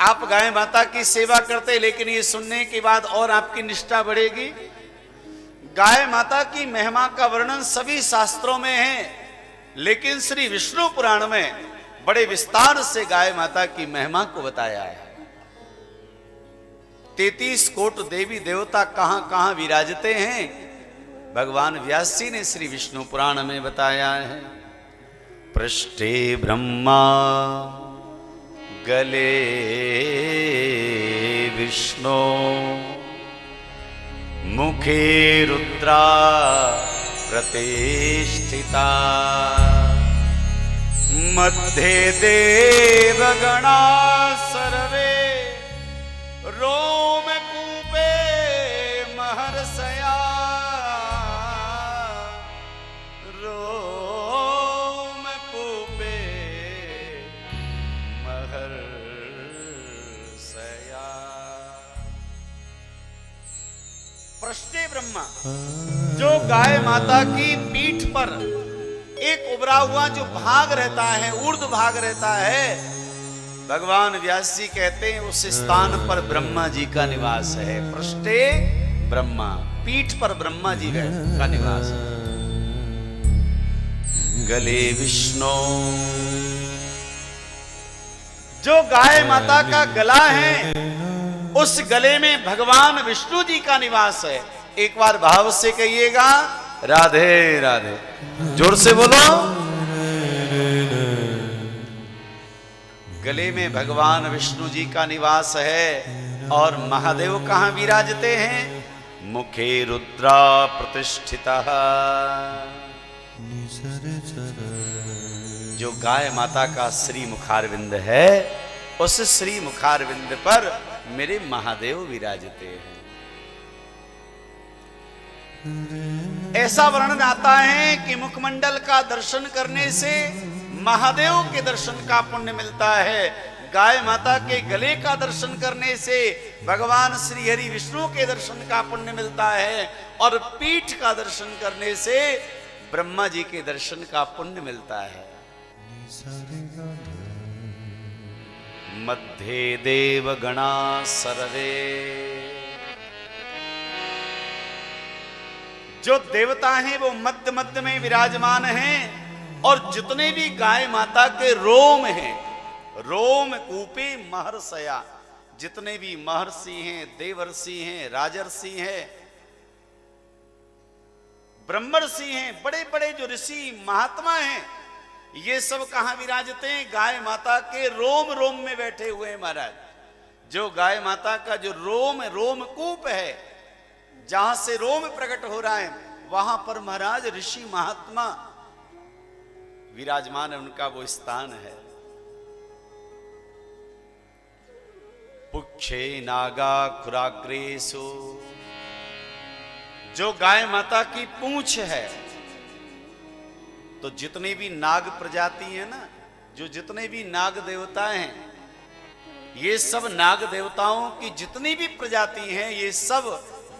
आप गाय माता की सेवा करते, लेकिन ये सुनने के बाद और आपकी निष्ठा बढ़ेगी। गाय माता की महिमा का वर्णन सभी शास्त्रों में है, लेकिन श्री विष्णु पुराण में बड़े विस्तार से गाय माता की महिमा को बताया है। 33 कोट देवी देवता कहां कहां विराजते हैं, भगवान व्यास जी ने श्री विष्णु पुराण में बताया है। पृष्ठे ब्रह्मा गले विष्णु मुखे रुद्रा प्रतिष्ठिता मध्ये देवगणा सर्वे रोम कूपे महर्षया रोम कूपे महर्षया। पृष्ठे ब्रह्मा, जो गाय माता की पीठ पर एक उभरा हुआ जो भाग रहता है, ऊर्ध्व भाग रहता है, भगवान व्यास जी कहते हैं उस स्थान पर ब्रह्मा जी का निवास है। पृष्ठे ब्रह्मा, पीठ पर ब्रह्मा जी का निवास है। गले विष्णु, जो गाय माता का गला है, उस गले में भगवान विष्णु जी का निवास है। एक बार भाव से कहिएगा, राधे राधे, जोर से बोलो। गले में भगवान विष्णु जी का निवास है। और महादेव कहां विराजते हैं? मुखे रुद्रा प्रतिष्ठिता। जो गाय माता का श्री मुखारविंद है, उस श्री मुखारविंद पर मेरे महादेव विराजते हैं। ऐसा वर्णन आता है कि मुखमंडल का दर्शन करने से महादेव के दर्शन का पुण्य मिलता है। गाय माता के गले का दर्शन करने से भगवान श्री हरि विष्णु के दर्शन का पुण्य मिलता है। और पीठ का दर्शन करने से ब्रह्मा जी के दर्शन का पुण्य मिलता है। मध्ये देव गणा सर्वे, जो देवता हैं वो मध्य मध्य में विराजमान हैं। और जितने भी गाय माता के रोम हैं, रोम कूपे महर्षया, जितने भी महर्षि हैं, देवर्षि हैं, राजर्षि हैं, ब्रह्मर्षि हैं, बड़े बड़े जो ऋषि महात्मा हैं, ये सब कहां विराजते हैं? गाय माता के रोम रोम में बैठे हुए हैं महाराज। जो गाय माता का जो रोमकूप है, जहां से रोम प्रकट हो रहा है, वहां पर महाराज ऋषि महात्मा विराजमान है, उनका वो स्थान है। पुक्षे नागा खुराग्रेसु, जो गाय माता की पूंछ है, तो जितने भी नाग प्रजाति है ना, जो जितने भी नाग देवता हैं, ये सब नाग देवताओं की जितनी भी प्रजाति हैं, ये सब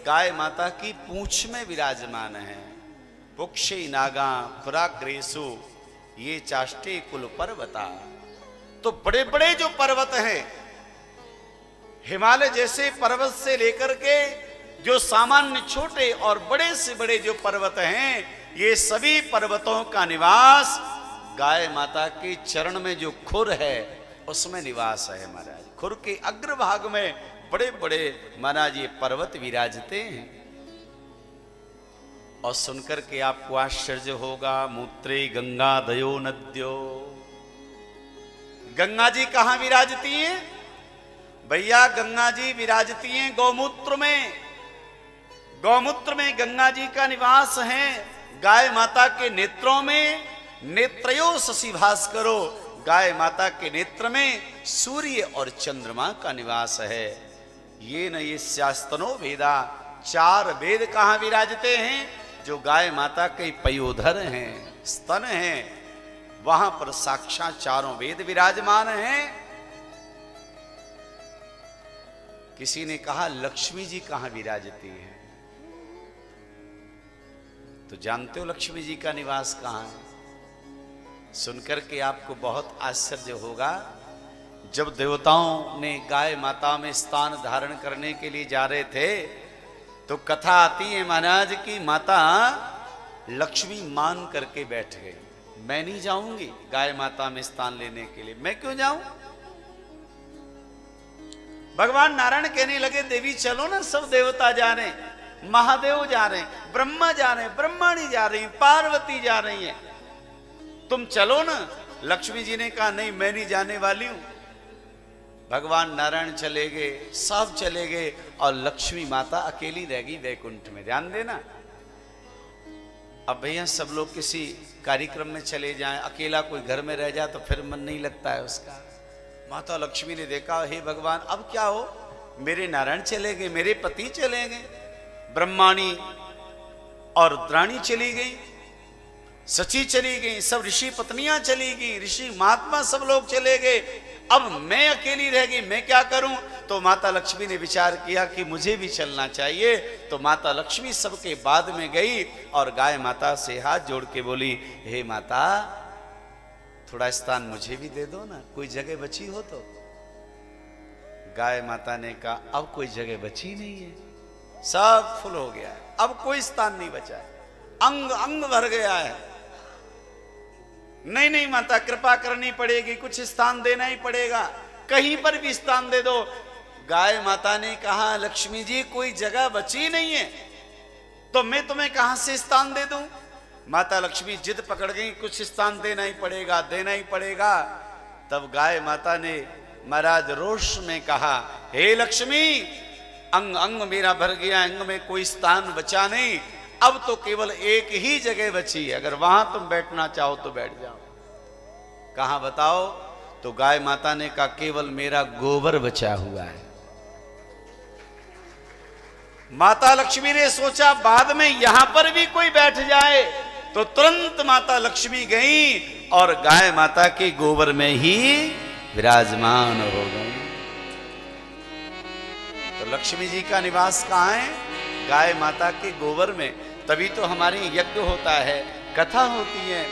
गाय माता की पूंछ में विराजमान है। पुक्षे नागा खुराग्रेसु, ये चाष्टे कुल पर्वता। तो बड़े बड़े जो पर्वत हैं, हिमालय जैसे पर्वत से लेकर के जो सामान्य छोटे और बड़े से बड़े जो पर्वत हैं, ये सभी पर्वतों का निवास गाय माता के चरण में जो खुर है, उसमें निवास है महाराज। खुर के अग्रभाग में बड़े बड़े महाराज ये पर्वत विराजते हैं। और सुनकर के आपको आश्चर्य होगा, मूत्रे गंगा दयो नद्यो, गंगा जी कहां विराजती हैं? भैया गंगा जी विराजती हैं गौमूत्र में। गौमूत्र में गंगा जी का निवास है। गाय माता के नेत्रों में नेत्रयो शशि भास्करो, गाय माता के नेत्र में सूर्य और चंद्रमा का निवास है। ये न ये शास्तनो वेदा, 4 वेद कहां विराजते हैं? जो गाय माता के पयोधर हैं, स्तन हैं, वहां पर साक्षात 4 वेद विराजमान हैं। किसी ने कहा लक्ष्मी जी कहां विराजती हैं? तो जानते हो लक्ष्मी जी का निवास कहां है? सुनकर के आपको बहुत आश्चर्य होगा। जब देवताओं ने गाय माता में स्थान धारण करने के लिए जा रहे थे तो कथा आती है महाराज की माता लक्ष्मी मान करके बैठ गई, मैं नहीं जाऊंगी गाय माता में स्थान लेने के लिए, मैं क्यों जाऊं। भगवान नारायण कहने लगे देवी चलो ना, सब देवता जा रहे हैं, महादेव जा रहे हैं, ब्रह्मा जा रहे हैं, ब्रह्माणी जा रही है, पार्वती जा रही है, तुम चलो ना। लक्ष्मी जी ने कहा नहीं मैं नहीं जाने वाली हूं। भगवान नारायण चले गए, सब चले गए और लक्ष्मी माता अकेली रह गई वैकुंठ में। ध्यान देना, अब भैया सब लोग किसी कार्यक्रम में चले जाएं, अकेला कोई घर में रह जाए तो फिर मन नहीं लगता है उसका। माता लक्ष्मी ने देखा हे भगवान अब क्या हो, मेरे नारायण चले गए, मेरे पति चले गए, ब्रह्माणी और रुद्राणी चली गई, सची चली गई, सब ऋषि पत्नियां चली गई, ऋषि महात्मा सब लोग चले गए, अब मैं अकेली रह गई, मैं क्या करूं। तो माता लक्ष्मी ने विचार किया कि मुझे भी चलना चाहिए। तो माता लक्ष्मी सबके बाद में गई और गाय माता से हाथ जोड़ के बोली हे माता थोड़ा स्थान मुझे भी दे दो ना, कोई जगह बची हो तो। गाय माता ने कहा अब कोई जगह बची नहीं है, सब फुल हो गया है, अब कोई स्थान नहीं बचा है, अंग अंग भर गया है। नहीं नहीं माता कृपा करनी पड़ेगी, कुछ स्थान देना ही पड़ेगा, कहीं पर भी स्थान दे दो। गाय माता ने कहा लक्ष्मी जी कोई जगह बची नहीं है तो मैं तुम्हें कहां से स्थान दे दूं। माता लक्ष्मी जिद पकड़ गई, कुछ स्थान देना ही पड़ेगा, देना ही पड़ेगा। तब गाय माता ने महाराज रोष में कहा हे लक्ष्मी अंग अंग मेरा भर गया, अंग में कोई स्थान बचा नहीं, अब तो केवल एक ही जगह बची है, अगर वहां तुम बैठना चाहो तो बैठ जाओ। कहां बताओ। तो गाय माता ने कहा केवल मेरा गोबर बचा हुआ है। माता लक्ष्मी ने सोचा बाद में यहां पर भी कोई बैठ जाए, तो तुरंत माता लक्ष्मी गई और गाय माता के गोबर में ही विराजमान हो गई। तो लक्ष्मी जी का निवास कहां है, गाय माता के गोबर में। तभी तो हमारे यज्ञ होता है, कथा होती है।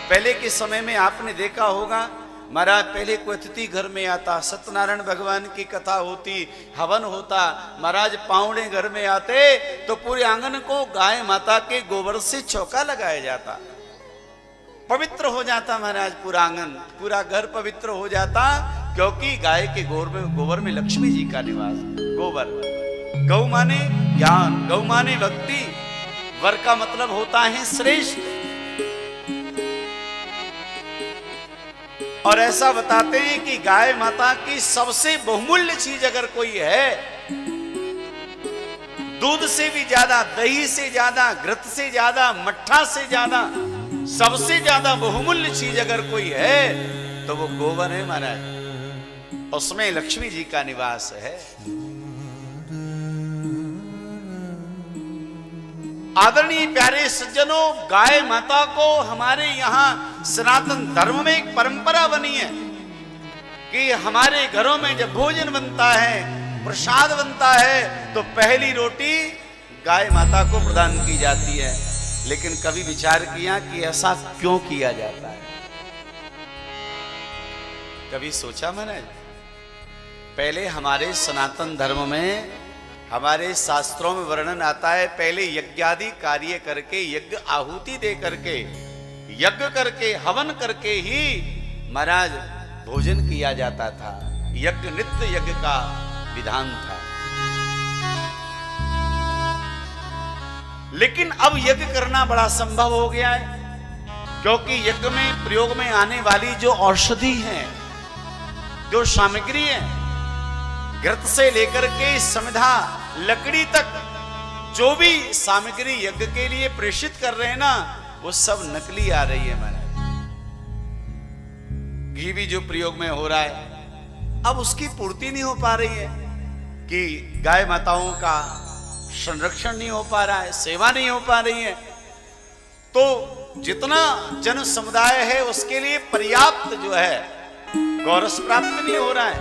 पहले के समय में आपने देखा होगा महाराज पहले कोई अतिथि घर में आता, सत्यनारायण भगवान की कथा होती, हवन होता, महाराज पावड़े घर में आते तो पूरे आंगन को गाय माता के गोबर से चौका लगाया जाता, पवित्र हो जाता महाराज पूरा आंगन, पूरा घर पवित्र हो जाता, क्योंकि गाय के गोबर में लक्ष्मी जी का निवास। गोबर गौ माने ज्ञान, गौ माने भक्ति, वर का मतलब होता है श्रेष्ठ। और ऐसा बताते हैं कि गाय माता की सबसे बहुमूल्य चीज अगर कोई है, दूध से भी ज्यादा, दही से ज्यादा, घृत से ज्यादा, मट्ठा से ज्यादा, सबसे ज्यादा बहुमूल्य चीज अगर कोई है तो वो गोबर है महाराज, उसमें लक्ष्मी जी का निवास है। आदरणीय प्यारे सज्जनों, गाय माता को हमारे यहाँ सनातन धर्म में एक परंपरा बनी है कि हमारे घरों में जब भोजन बनता है, प्रसाद बनता है, तो पहली रोटी गाय माता को प्रदान की जाती है। लेकिन कभी विचार किया कि ऐसा क्यों किया जाता है, कभी सोचा मैंने। पहले हमारे सनातन धर्म में, हमारे शास्त्रों में वर्णन आता है, पहले यज्ञादि कार्य करके, यज्ञ आहुति दे करके, यज्ञ करके, हवन करके ही महाराज भोजन किया जाता था। यज्ञ नित्य यज्ञ का विधान था। लेकिन अब यज्ञ करना बड़ा संभव हो गया है, क्योंकि यज्ञ में प्रयोग में आने वाली जो औषधि है, जो सामग्री है, घृत से लेकर के समिधा, लकड़ी तक, जो भी सामग्री यज्ञ के लिए प्रेषित कर रहे हैं ना, वो सब नकली आ रही है महाराज। घी भी जो प्रयोग में हो रहा है, अब उसकी पूर्ति नहीं हो पा रही है कि गाय माताओं का संरक्षण नहीं हो पा रहा है, सेवा नहीं हो पा रही है। तो जितना जन समुदाय है उसके लिए पर्याप्त जो है गौरस प्राप्त नहीं हो रहा है,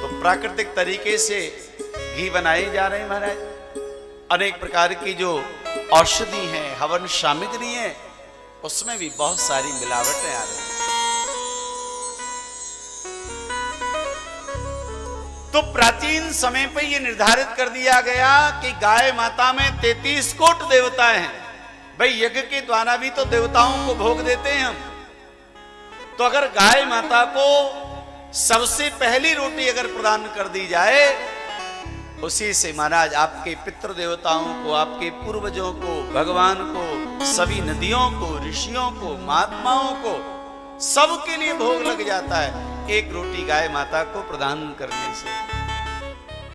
तो प्राकृतिक तरीके से घी बनाए जा रहे हैं महाराज। अनेक प्रकार की जो औषधि है, हवन सामग्री है, उसमें भी बहुत सारी मिलावटें आ रही हैं। तो प्राचीन समय पे ये निर्धारित कर दिया गया कि गाय माता में 33 कोट देवता हैं। भाई यज्ञ के द्वारा भी तो देवताओं को भोग देते हैं हम। तो अगर गाय माता को सबसे पहली रोटी अगर प्रदान कर दी जाए, उसी से महाराज आपके पितृ देवताओं को, आपके पूर्वजों को, भगवान को, सभी नदियों को, ऋषियों को, महात्माओं को, सबके लिए भोग लग जाता है एक रोटी गाय माता को प्रदान करने से।